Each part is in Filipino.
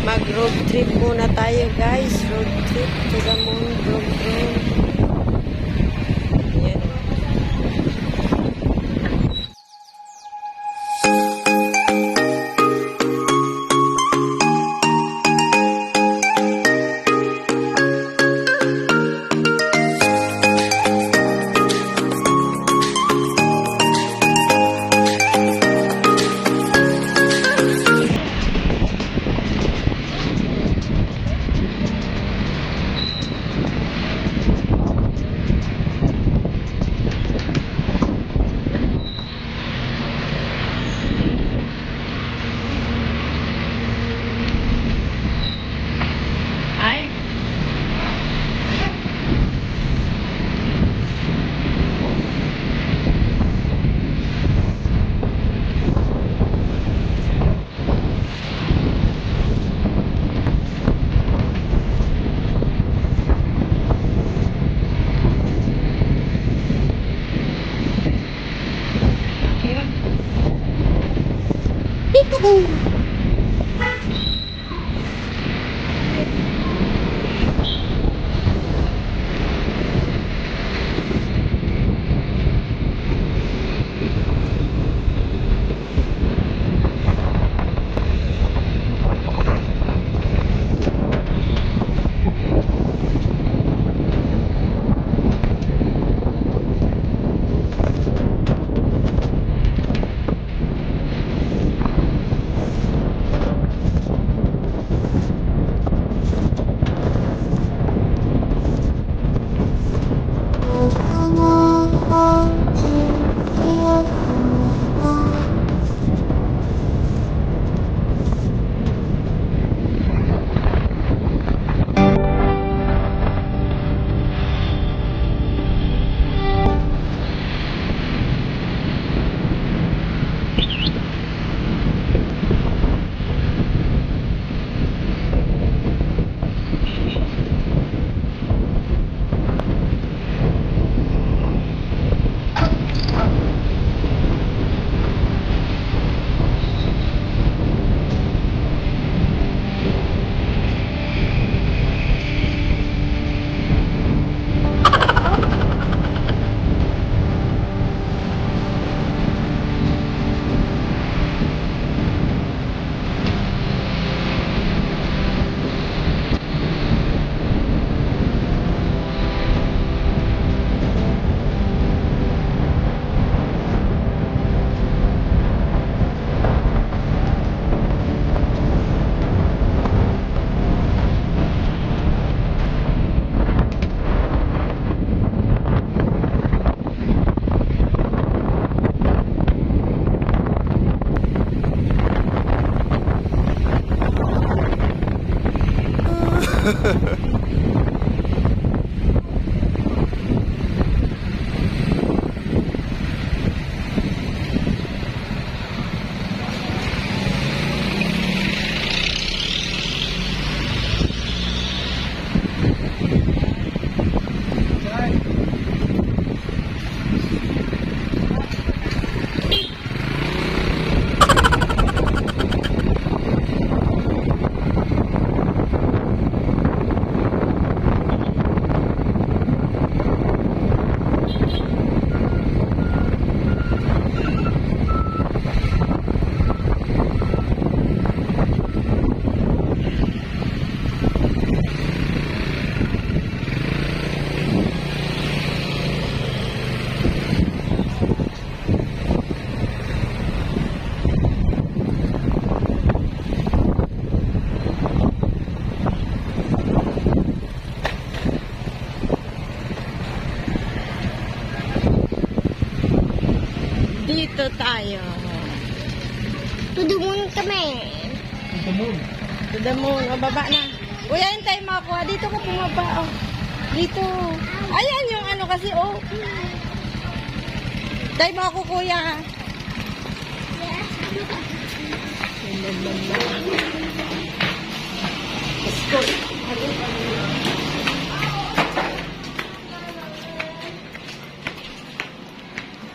Mag-road trip muna tayo, guys. Road trip to the moon. Vroom, vroom. Yan. Ay. Peekaboo. Dito tayo. To the moon kami. To the moon. O, baba na. Kuya, yun tayo makakuha. Dito ka pumaba. Oh. Dito. Ayan yung ano kasi, oh. Tayo makakukuya. Let's go.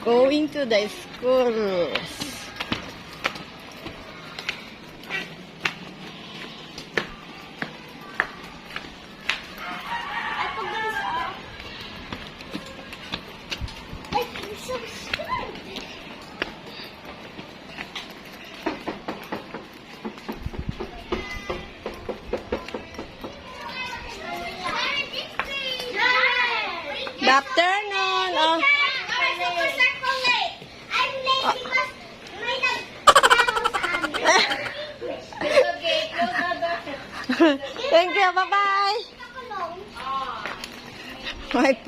Going to the schools. afternoon. Oh. I'm late because may nagtakaw sa amin. Thank you. Bye-bye. Bye.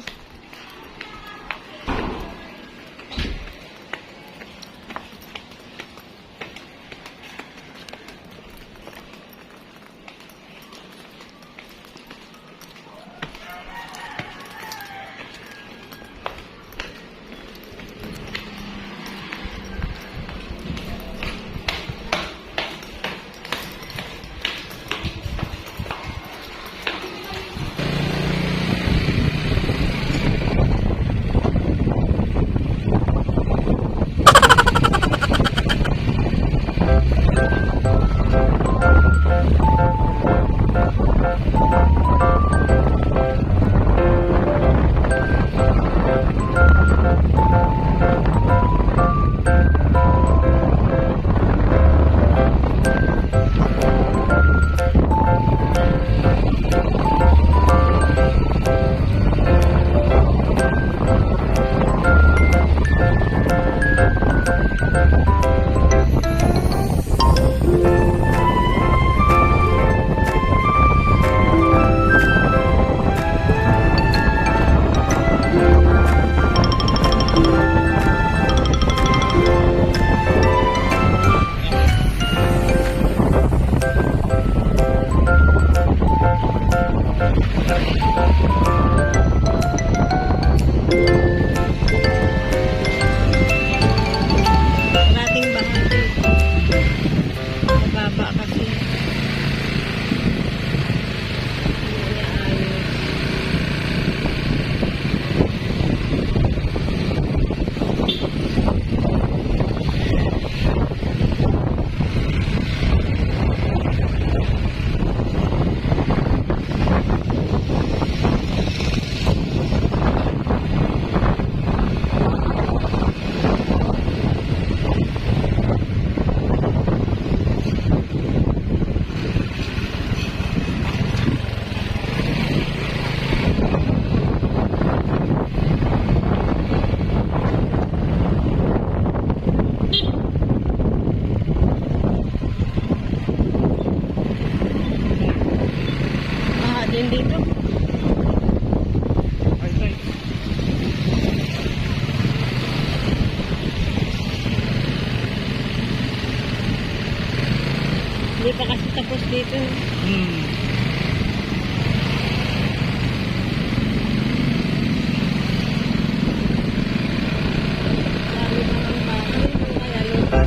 Nating bahagi. Mababa kasi. Hindi niya ayos. Din dito. Hindi pa kasi tapos dito. Dami pa ng bahay. Kaya lupa.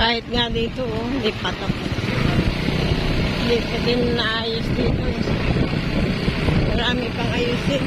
Kahit nga dito, oh, hindi patok. Hindi pa din naayos dito. Marami pang ayusin.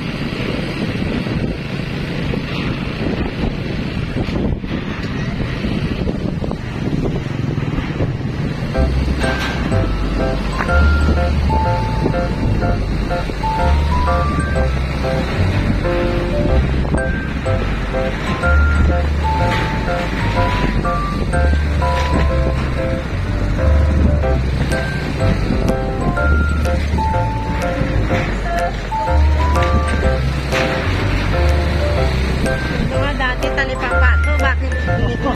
to, bakit ganito?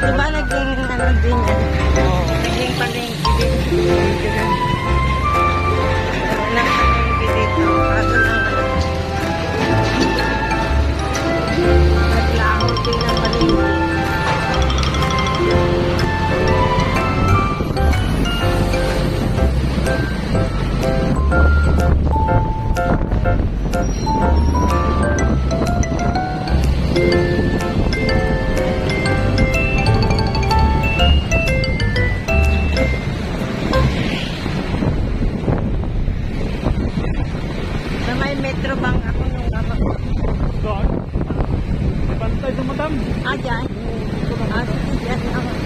Diba naging ano din yan? Naging palengke din. Wala na palengke dito. Kaso lang naglaho din ang palengke. Sa may metro bang ako nung ako? Doon. Bantay sa madam. Ah, dyan. Ah, dyan ako.